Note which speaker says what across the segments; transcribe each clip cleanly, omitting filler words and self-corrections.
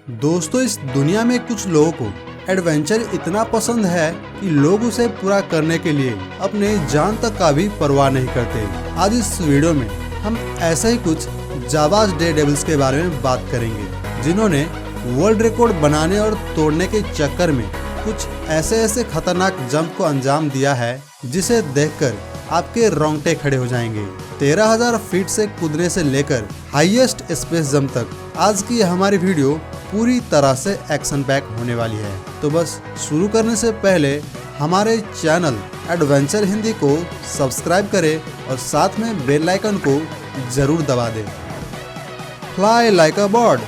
Speaker 1: दोस्तों, इस दुनिया में कुछ लोगों को एडवेंचर इतना पसंद है कि लोग उसे पूरा करने के लिए अपने जान तक का भी परवाह नहीं करते। आज इस वीडियो में हम ऐसे ही कुछ जाबाज डेयरडेविल्स के बारे में बात करेंगे जिन्होंने वर्ल्ड रिकॉर्ड बनाने और तोड़ने के चक्कर में कुछ ऐसे खतरनाक जंप को अंजाम दिया है जिसे देखकर आपके रोंगटे खड़े हो जाएंगे। 13,000 फीट से कूदने से लेकर हाईएस्ट स्पेस जंप तक आज की हमारी वीडियो पूरी तरह से एक्शन पैक होने वाली है। तो बस शुरू करने से पहले हमारे चैनल एडवेंचर हिंदी को सब्सक्राइब करें और साथ में बेल आइकन को जरूर दबा दें। Fly like a bird.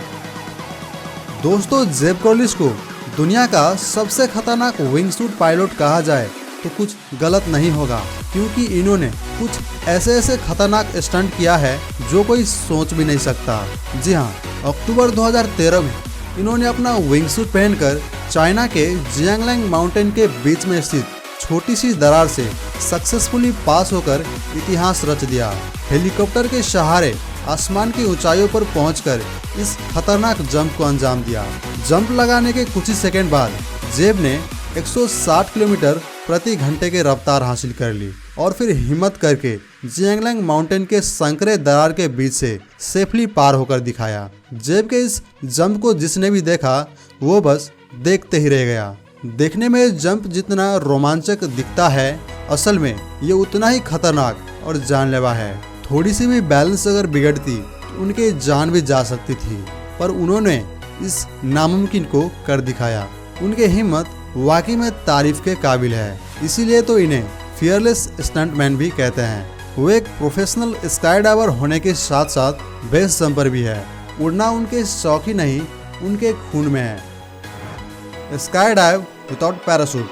Speaker 1: दोस्तों, जेब कॉलिस को दुनिया का सबसे खतरनाक विंगसूट पायलट कहा जाए तो कुछ गलत नहीं होगा, क्योंकि इन्होंने कुछ ऐसे खतरनाक स्टंट किया है जो कोई सोच भी नहीं सकता। जी हाँ, अक्टूबर 2013 में इन्होंने अपना विंगसूट पहनकर चाइना के जियांगलैंग माउंटेन के बीच में स्थित छोटी सी दरार से सक्सेसफुली पास होकर इतिहास रच दिया। हेलीकॉप्टर के सहारे आसमान की ऊंचाइयों पर पहुंचकर इस खतरनाक जंप को अंजाम दिया। जंप लगाने के कुछ ही सेकंड बाद जेब ने 160 किलोमीटर प्रति घंटे की रफ्तार हासिल कर ली और फिर हिम्मत करके जियांगलैंग माउंटेन के संकरे दरार के बीच से सेफली पार होकर दिखाया। जेब के इस जंप को जिसने भी देखा वो बस देखते ही रह गया। देखने में जंप जितना रोमांचक दिखता है, असल में ये उतना ही खतरनाक और जानलेवा है। थोड़ी सी भी बैलेंस अगर बिगड़ती तो उनकी जान भी जा सकती थी, पर उन्होंने इस नामुमकिन को कर दिखाया। उनकी हिम्मत वाकई में तारीफ के काबिल है, इसीलिए तो इन्हें फियरलेस स्टंटमैन भी कहते हैं। वो एक प्रोफेशनल स्काई डाइवर होने के साथ साथ बेस जंपर भी है। उड़ना उनके शौक ही नहीं, उनके खून में है। Sky dive without parachute.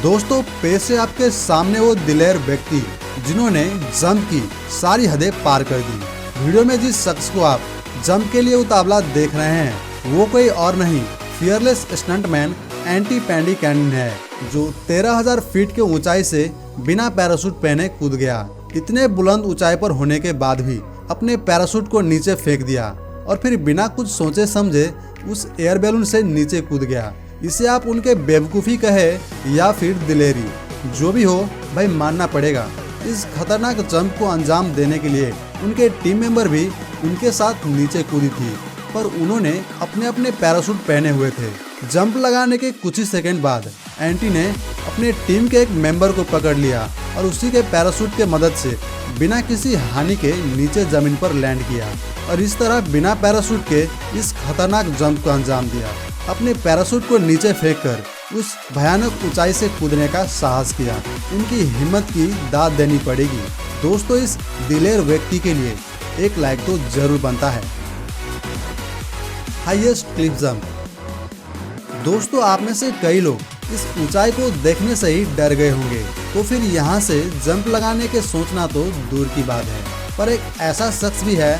Speaker 1: दोस्तों, पेश है आपके सामने वो दिलेर व्यक्ति जिन्होंने जंप की सारी हदें पार कर दी। वीडियो में जिस शख्स को आप जंप के लिए उतावला देख रहे हैं वो कोई और नहीं, फियरलेस स्टंटमैन एंटी पैंडी कैनिन है, जो 13,000 फीट के ऊंचाई से बिना पैराशूट पहने कूद गया। इतने बुलंद ऊंचाई पर होने के बाद भी अपने पैराशूट को नीचे फेंक दिया और फिर बिना कुछ सोचे समझे उस एयर बैलून से नीचे कूद गया। इसे आप उनके बेवकूफ़ी कहे या फिर दिलेरी, जो भी हो भाई मानना पड़ेगा। इस खतरनाक जंप को अंजाम देने के लिए उनके टीम मेंबर भी उनके साथ नीचे कूदी थी, पर उन्होंने अपने अपने पैराशूट पहने हुए थे। जंप लगाने के कुछ ही सेकंड बाद एंटी ने अपने टीम के एक मेंबर को पकड़ लिया और उसी के पैराशूट के मदद से बिना किसी हानि के नीचे जमीन पर लैंड किया और इस तरह बिना पैराशूट के इस खतरनाक जंप को अंजाम दिया। अपने पैराशूट को नीचे फेंककर उस भयानक ऊंचाई से कूदने का साहस किया। उनकी हिम्मत की दाद देनी पड़ेगी। दोस्तों, इस दिलेर व्यक्ति के लिए एक लाइक तो जरूर बनता है। Highest Cliff jump. दोस्तों, आप में से कई लोग इस ऊंचाई को देखने से ही डर गए होंगे, तो फिर यहाँ से जंप लगाने के सोचना तो दूर की बात है। पर एक ऐसा शख्स भी है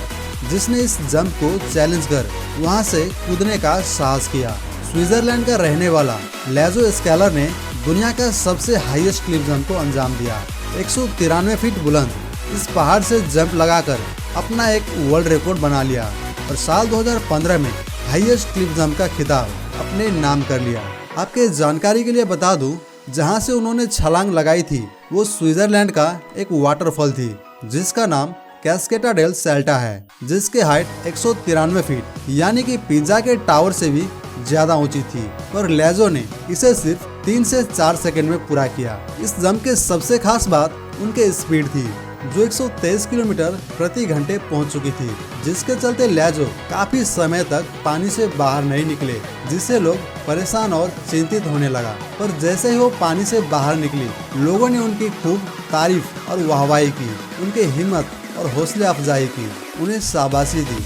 Speaker 1: जिसने इस जंप को चैलेंज कर वहाँ से कूदने का साहस किया। स्विट्जरलैंड का रहने वाला लेजो स्केलर ने दुनिया का सबसे हाईएस्ट क्लिफ जंप को अंजाम दिया। 193 फीट बुलंद इस पहाड़ से जंप लगाकर अपना एक वर्ल्ड रिकॉर्ड बना लिया और साल 2015 में हाईएस्ट क्लिफ जंप का खिताब अपने नाम कर लिया। आपके जानकारी के लिए बता दूं, जहां से उन्होंने छलांग लगाई थी वो स्विट्जरलैंड का एक वाटरफॉल थी जिसका नाम कैस्केटा डेल सेल्टा है, जिसकी हाइट 193 फीट यानी कि पिज्जा के टावर से भी ज्यादा ऊंची थी, पर लेजो ने इसे सिर्फ 3 से 4 सेकंड में पूरा किया। इस जंप के सबसे खास बात उनके स्पीड थी, जो 123 किलोमीटर प्रति घंटे पहुंच चुकी थी, जिसके चलते लेजो काफी समय तक पानी से बाहर नहीं निकले, जिससे लोग परेशान और चिंतित होने लगा। पर जैसे ही वो पानी से बाहर निकली, लोगों ने उनकी खूब तारीफ और वाहवाही की, उनकी हिम्मत और हौसला अफजाई की, उन्हें शाबाशी दी।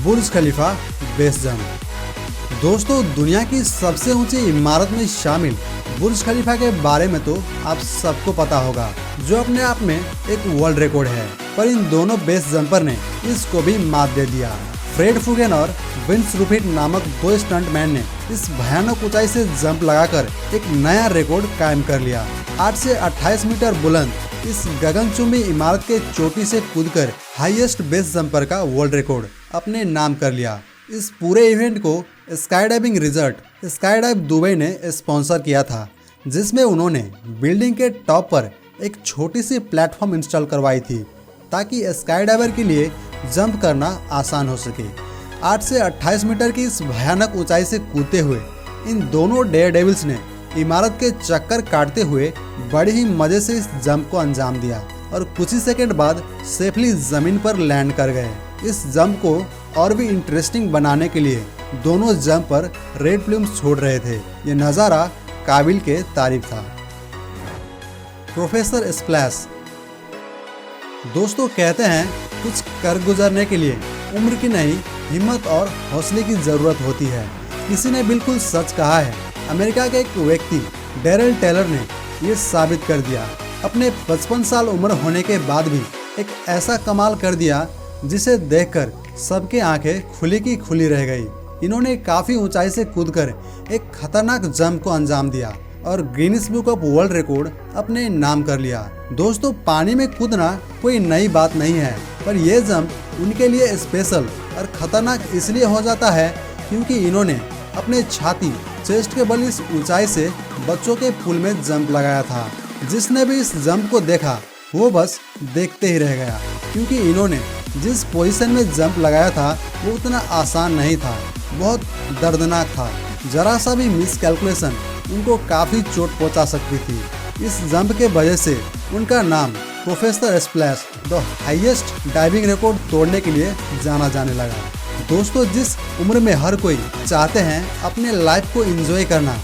Speaker 1: बुर्ज खलीफा बेस जंप। दोस्तों, दुनिया की सबसे ऊंची इमारत में शामिल बुर्ज खलीफा के बारे में तो आप सबको पता होगा, जो अपने आप में एक वर्ल्ड रिकॉर्ड है, पर इन दोनों बेस जंपर ने इसको भी मात दे दिया। फ्रेड फुगेन और विंस रूफिट नामक 2 स्टंटमैन ने इस भयानक ऊंचाई से जंप लगाकर एक नया रिकॉर्ड कायम कर लिया। 8 से 28 मीटर बुलंद इस गगनचुंबी इमारत के चोटी से कूदकर हाईएस्ट बेस जंपर का वर्ल्ड रिकॉर्ड अपने नाम कर लिया। इस पूरे इवेंट को sky diving resort sky dive Dubai ने स्पॉन्सर किया था, जिसमें उन्होंने बिल्डिंग के टॉप पर एक छोटी सी प्लेटफॉर्म इंस्टॉल करवाई थी ताकि स्काई डाइवर के लिए जंप करना आसान हो सके। 8 से 28 मीटर की इस भयानक ऊंचाई से कूदते हुए इन दोनों डेयर डेविल्स ने इमारत के चक्कर काटते हुए बड़े ही मजे से इस जंप को अंजाम दिया और कुछ ही सेकंड बाद सेफली जमीन पर लैंड कर गए। इस जंप को और भी इंटरेस्टिंग बनाने के लिए दोनों जंप पर रेड फिल्म्स छोड़ रहे थे। ये नज़ारा काबिल के तारीफ था। Professor splash. दोस्तों कहते हैं कुछ कर गुजरने के लिए उम्र की नहीं, हिम्मत और हौसले की ज़रूरत होती है। किसी ने बिल्कुल सच कहा है। अमेरिका के एक व्यक्ति डेरल टेलर ने ये साबित कर दिया। अपने 55 साल उम्र होने के बाद भी एक ऐसा कमाल कर दिया जिसे देखकर सबके आंखें खुली की खुली रह गई। इन्होंने काफ़ी ऊंचाई से कूदकर एक खतरनाक जंप को अंजाम दिया और Guinness book of world record अपने नाम कर लिया। दोस्तों पानी में कूदना कोई नई बात नहीं है, पर यह जंप उनके लिए स्पेशल और खतरनाक इसलिए हो जाता है क्योंकि इन्होंने अपने छाती चेस्ट के बल इस ऊंचाई से बच्चों के पूल में जंप लगाया था। जिसने भी इस जंप को देखा वो बस देखते ही रह गया, क्योंकि इन्होंने जिस पोजीशन में जंप लगाया था वो उतना आसान नहीं था, बहुत दर्दनाक था। जरा सा भी मिस कैलकुलेशन उनको काफ़ी चोट पहुंचा सकती थी। इस जंप के वजह से उनका नाम professor splash the highest diving record तोड़ने के लिए जाना जाने लगा। दोस्तों जिस उम्र में हर कोई चाहते हैं अपने लाइफ को एंजॉय करना,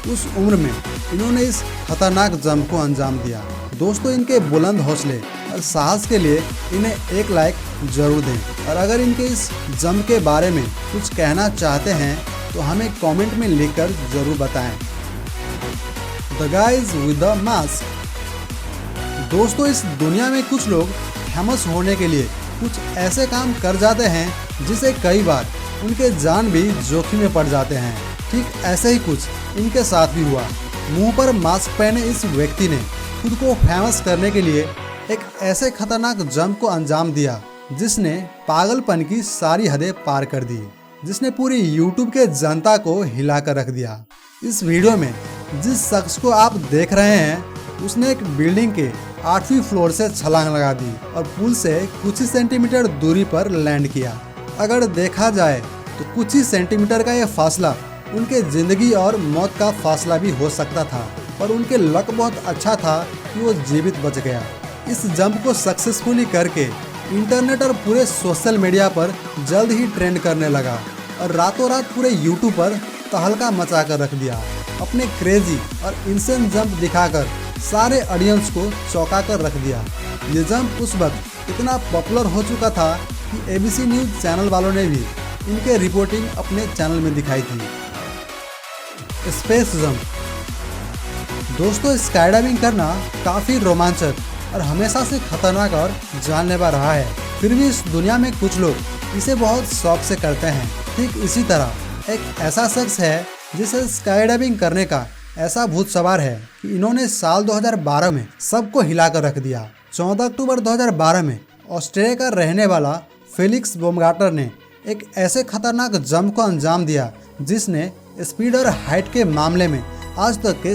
Speaker 1: उस उम्र में इन्होंने इस खतरनाक जंप को अंजाम दिया। दोस्तों इनके बुलंद हौसले और साहस के लिए इन्हें एक लाइक जरूर दें, और अगर इनके इस जंप के बारे में कुछ कहना चाहते हैं तो हमें कमेंट में लिखकर जरूर बताएं। The guys with the mask. दोस्तों इस दुनिया में कुछ लोग फेमस होने के लिए कुछ ऐसे काम कर जाते हैं जिसे कई बार उनके जान भी जोखिम में पड़ जाते हैं। ठीक ऐसे ही कुछ इनके साथ भी हुआ। मुंह पर मास्क पहने इस व्यक्ति ने खुद को फेमस करने के लिए एक ऐसे खतरनाक जंप को अंजाम दिया जिसने पागलपन की सारी हदें पार कर दी, जिसने पूरी यूट्यूब के जनता को हिला कर रख दिया। इस वीडियो में जिस शख्स को आप देख रहे हैं उसने एक बिल्डिंग के 8वीं फ्लोर से छलांग लगा दी और पुल से कुछ ही सेंटीमीटर दूरी पर लैंड किया। अगर देखा जाए तो कुछ ही सेंटीमीटर का यह फासला उनके जिंदगी और मौत का फासला भी हो सकता था, पर उनके लक बहुत अच्छा था कि वो जीवित बच गया। इस जंप को सक्सेसफुली करके इंटरनेट और पूरे सोशल मीडिया पर जल्द ही ट्रेंड करने लगा और रातों रात पूरे यूट्यूब पर तहलका मचा कर रख दिया। अपने क्रेजी और इंसेंट जंप दिखाकर सारे ऑडियंस को चौंका कर रख दिया। ये जंप उस वक्त इतना पॉपुलर हो चुका था कि ABC न्यूज़ चैनल वालों ने भी इनके रिपोर्टिंग अपने चैनल में दिखाई थी। Space jump. दोस्तों स्काई डाइविंग करना काफ़ी रोमांचक और हमेशा से खतरनाक और जानलेवा रहा है, फिर भी इस दुनिया में कुछ लोग इसे बहुत शौक से करते हैं। ठीक इसी तरह एक ऐसा शख्स है जिसे स्काई डाइविंग करने का ऐसा भूत सवार है कि इन्होंने साल 2012 में सबको हिलाकर रख दिया। 14 अक्टूबर 2012 में ऑस्ट्रेलिया का रहने वाला फेलिक्स बोमगार्टर ने एक ऐसे खतरनाक जंप को अंजाम दिया जिसने स्पीड और हाइट के मामले में आज तक के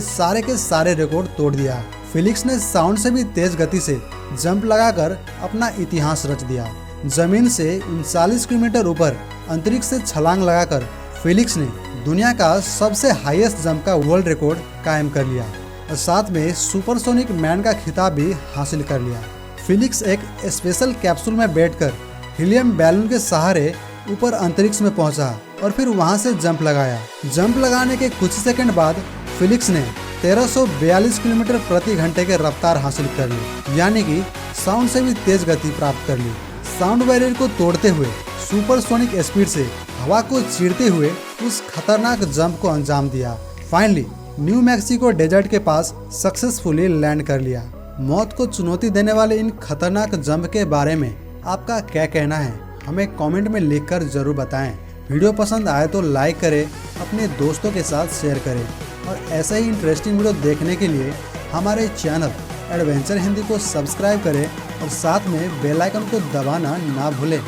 Speaker 1: सारे रिकॉर्ड तोड़ दिया। फेलिक्स ने साउंड से भी तेज गति से जंप लगाकर अपना इतिहास रच दिया। जमीन से 39 किलोमीटर ऊपर अंतरिक्ष से छलांग लगाकर फेलिक्स ने दुनिया का सबसे हाईएस्ट जंप का वर्ल्ड रिकॉर्ड कायम कर लिया और साथ में सुपरसोनिक मैन का खिताब भी हासिल कर लिया। फेलिक्स एक स्पेशल कैप्सूल में बैठकर हीलियम बैलून के सहारे ऊपर अंतरिक्ष में पहुंचा और फिर वहां से जंप लगाया। जंप लगाने के कुछ सेकंड बाद फेलिक्स ने 1342 किलोमीटर प्रति घंटे के रफ्तार हासिल कर ली, यानी कि साउंड से भी तेज गति प्राप्त कर ली। साउंड बैरियर को तोड़ते हुए सुपरसोनिक स्पीड से हवा को चीरते हुए उस खतरनाक जंप को अंजाम दिया। फाइनली न्यू मैक्सिको डेजर्ट के पास सक्सेसफुली लैंड कर लिया। मौत को चुनौती देने वाले इन खतरनाक जंप के बारे में आपका क्या कहना है, हमें कमेंट में लिखकर जरूर बताएं। वीडियो पसंद आए तो लाइक करें, अपने दोस्तों के साथ शेयर करें और ऐसा ही इंटरेस्टिंग वीडियो देखने के लिए हमारे चैनल एडवेंचर हिंदी को सब्सक्राइब करें और साथ में बेल आइकन को दबाना ना भूलें।